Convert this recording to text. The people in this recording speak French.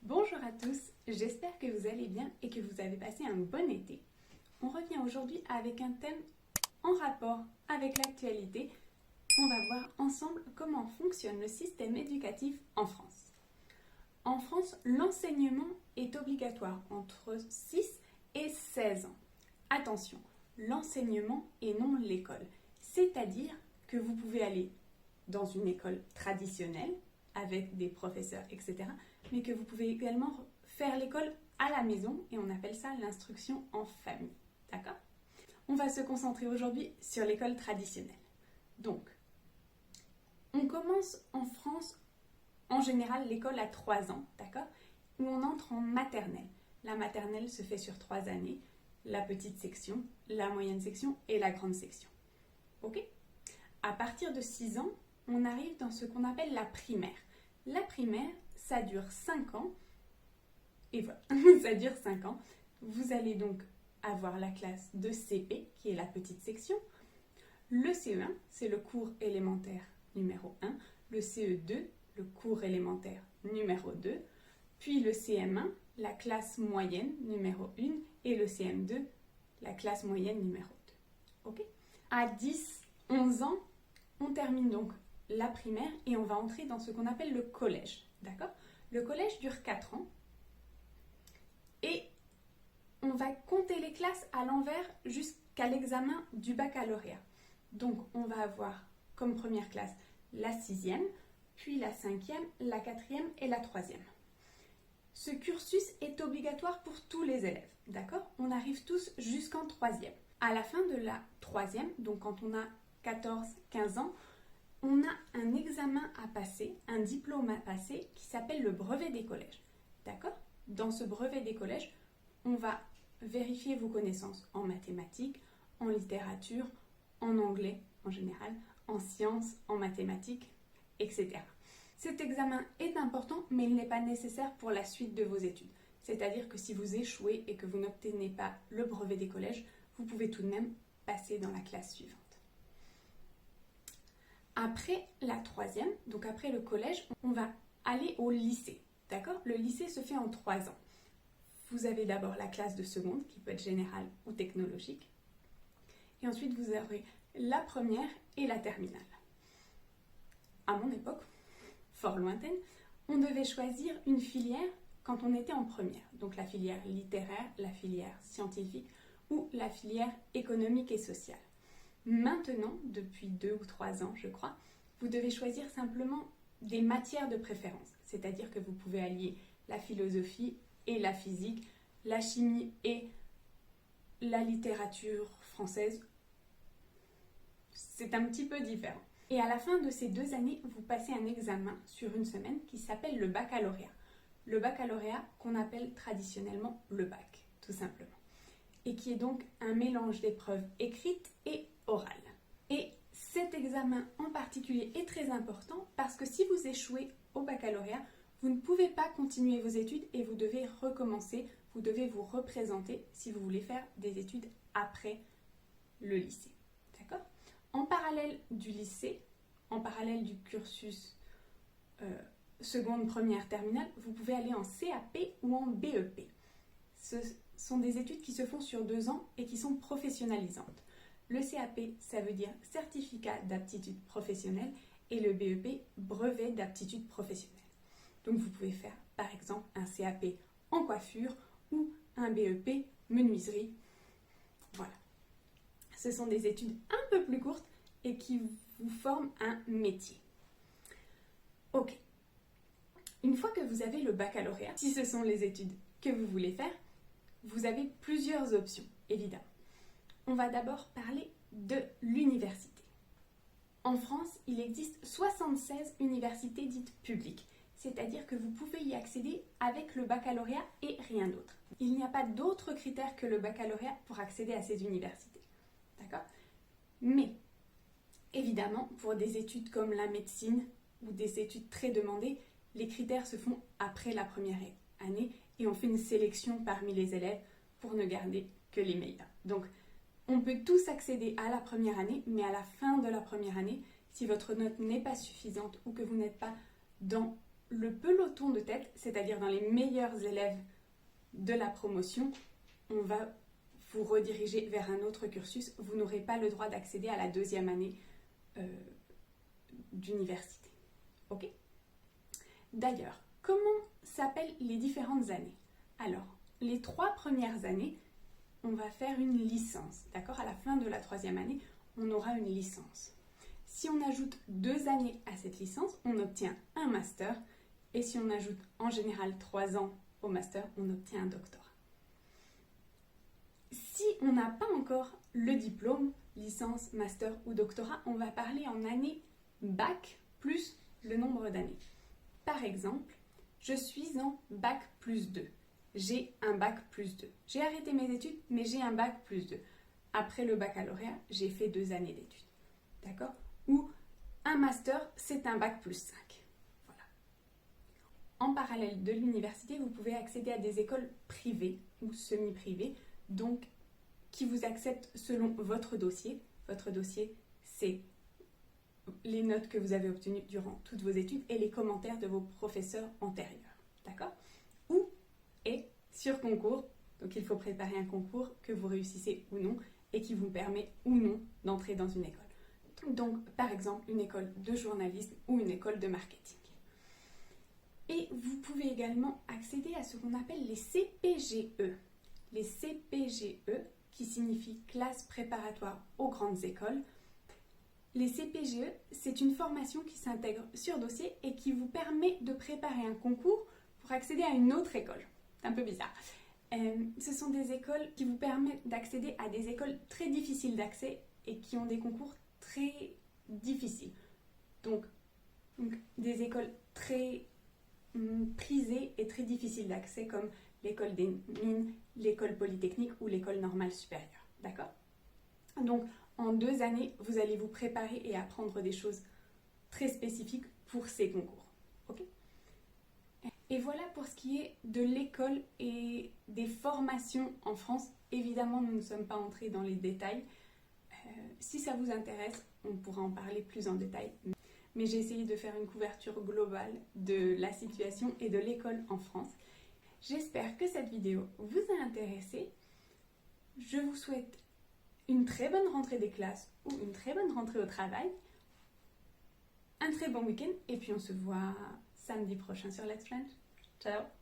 Bonjour à tous, j'espère que vous allez bien et que vous avez passé un bon été. On revient aujourd'hui avec un thème en rapport avec l'actualité. On va voir ensemble comment fonctionne le système éducatif en France. En France, l'enseignement est obligatoire entre 6 et 16 ans. Attention, l'enseignement et non l'école. C'est-à-dire que vous pouvez aller dans une école traditionnelle avec des professeurs, etc. Mais que vous pouvez également faire l'école à la maison et on appelle ça l'instruction en famille. D'accord ? On va se concentrer aujourd'hui sur l'école traditionnelle. Donc, on commence en France, en général, l'école à 3 ans, d'accord ? Où on entre en maternelle. La maternelle se fait sur 3 années, la petite section, la moyenne section et la grande section. Ok ? À partir de 6 ans, on arrive dans ce qu'on appelle la primaire. La primaire, ça dure 5 ans. Et voilà, ça dure 5 ans. Vous allez donc avoir la classe de CP, qui est la petite section. Le CE1, c'est le cours élémentaire numéro 1. Le CE2, le cours élémentaire numéro 2. Puis le CM1, la classe moyenne numéro 1. Et le CM2, la classe moyenne numéro 2. Ok ? À 10-11 ans, on termine donc la primaire et on va entrer dans ce qu'on appelle le collège. D'accord ? Le collège dure 4 ans et on va compter les classes à l'envers jusqu'à l'examen du baccalauréat. Donc on va avoir comme première classe la 6e, puis la 5e, la 4e et la 3e. Ce cursus est obligatoire pour tous les élèves. D'accord ? On arrive tous jusqu'en 3e. À la fin de la 3e, donc quand on a 14-15 ans, on a un examen à passer, un diplôme à passer qui s'appelle le brevet des collèges. D'accord ? Dans ce brevet des collèges, on va vérifier vos connaissances en mathématiques, en littérature, en anglais en général, en sciences, en mathématiques, etc. Cet examen est important, mais il n'est pas nécessaire pour la suite de vos études. C'est-à-dire que si vous échouez et que vous n'obtenez pas le brevet des collèges, vous pouvez tout de même passer dans la classe suivante. Après la 3e, donc après le collège, on va aller au lycée. D'accord ? Le lycée se fait en 3 ans. Vous avez d'abord la classe de seconde, qui peut être générale ou technologique. Et ensuite, vous aurez la première et la terminale. À mon époque, fort lointaine, on devait choisir une filière quand on était en première. Donc la filière littéraire, la filière scientifique ou la filière économique et sociale. Maintenant, depuis 2 ou 3 ans, je crois, vous devez choisir simplement des matières de préférence. C'est-à-dire que vous pouvez allier la philosophie et la physique, la chimie et la littérature française. C'est un petit peu différent. Et à la fin de ces 2 années, vous passez un examen sur une semaine qui s'appelle le baccalauréat. Le baccalauréat qu'on appelle traditionnellement le bac, tout simplement. Et qui est donc un mélange d'épreuves écrites et orales. Et cet examen en particulier est très important parce que si vous échouez au baccalauréat, vous ne pouvez pas continuer vos études et vous devez recommencer, vous devez vous représenter si vous voulez faire des études après le lycée. D'accord ? En parallèle du lycée, en parallèle du cursus seconde, première, terminale, vous pouvez aller en CAP ou en BEP. Ce sont des études qui se font sur 2 ans et qui sont professionnalisantes. Le CAP, ça veut dire certificat d'aptitude professionnelle et le BEP, brevet d'aptitude professionnelle. Donc vous pouvez faire par exemple un CAP en coiffure ou un BEP menuiserie. Voilà. Ce sont des études un peu plus courtes et qui vous forment un métier. Ok. Une fois que vous avez le baccalauréat, si ce sont les études que vous voulez faire, vous avez plusieurs options, évidemment. On va d'abord parler de l'université. En France, il existe 76 universités dites publiques, c'est-à-dire que vous pouvez y accéder avec le baccalauréat et rien d'autre. Il n'y a pas d'autres critères que le baccalauréat pour accéder à ces universités. D'accord ? Mais, évidemment, pour des études comme la médecine ou des études très demandées, les critères se font après la première année et on fait une sélection parmi les élèves pour ne garder que les meilleurs. Donc, on peut tous accéder à la première année, mais à la fin de la première année, si votre note n'est pas suffisante ou que vous n'êtes pas dans le peloton de tête, c'est-à-dire dans les meilleurs élèves de la promotion, on va vous rediriger vers un autre cursus. Vous n'aurez pas le droit d'accéder à la deuxième année d'université. Ok ? D'ailleurs, comment s'appellent les différentes années? Alors, les 3 premières années, on va faire une licence. D'accord ? À la fin de la 3e année, on aura une licence. Si on ajoute 2 années à cette licence, on obtient un master. Et si on ajoute en général 3 ans au master, on obtient un doctorat. Si on n'a pas encore le diplôme, licence, master ou doctorat, on va parler en année bac plus le nombre d'années. Par exemple, je suis en bac plus 2. J'ai un bac plus 2. J'ai arrêté mes études, mais j'ai un bac plus 2. Après le baccalauréat, j'ai fait 2 années d'études. D'accord ? Ou un master, c'est un bac plus 5. Voilà. En parallèle de l'université, vous pouvez accéder à des écoles privées ou semi-privées, donc qui vous acceptent selon votre dossier. Votre dossier, c'est les notes que vous avez obtenues durant toutes vos études et les commentaires de vos professeurs antérieurs. D'accord ? Ou est sur concours, donc il faut préparer un concours que vous réussissez ou non et qui vous permet ou non d'entrer dans une école. Donc, par exemple, une école de journalisme ou une école de marketing. Et vous pouvez également accéder à ce qu'on appelle les CPGE. Les CPGE, qui signifient classe préparatoire aux grandes écoles. Les CPGE, c'est une formation qui s'intègre sur dossier et qui vous permet de préparer un concours pour accéder à une autre école. C'est un peu bizarre. Ce sont des écoles qui vous permettent d'accéder à des écoles très difficiles d'accès et qui ont des concours très difficiles. Donc des écoles très prisées et très difficiles d'accès comme l'école des mines, l'école polytechnique ou l'école normale supérieure. D'accord ? Donc, en 2 années, vous allez vous préparer et apprendre des choses très spécifiques pour ces concours. Ok ? Et voilà pour ce qui est de l'école et des formations en France. Évidemment, nous ne sommes pas entrés dans les détails. Si ça vous intéresse, on pourra en parler plus en détail. Mais j'ai essayé de faire une couverture globale de la situation et de l'école en France. J'espère que cette vidéo vous a intéressé. Je vous souhaite une très bonne rentrée des classes ou une très bonne rentrée au travail. Un très bon week-end et puis on se voit samedi prochain sur Let's French. Ciao!